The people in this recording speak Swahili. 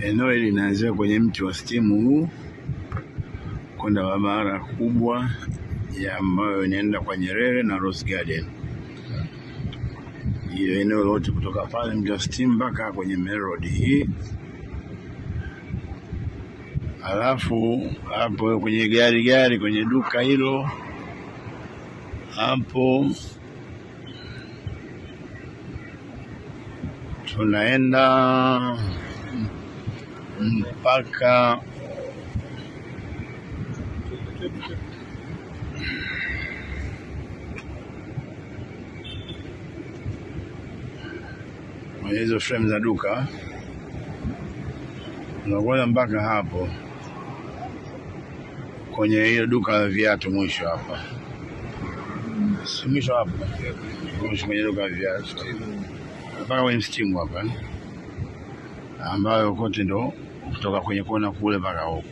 Eneo hili linaanzia kwenye mti wa stimu huu kwenda barabara kubwa ya ambayo inaenda kwa Nyerere na Rose Garden. Hiyo eneo lote kutoka pale mti wa stimu mpaka kwenye Main Road hii. Alafu hapo kwenye gari kwenye duka hilo hapo tunaenda mpaka kwenye hizo frame za duka, tunakwenda mpaka hapo kwenye hiyo duka la viatu mwisho hapa. Si mwisho hapa. Mwisho kwenye duka la viatu. Mpaka kwenye stimu hapa. Ambayo kote ndo kutoka kwenye kona kule mpaka huko.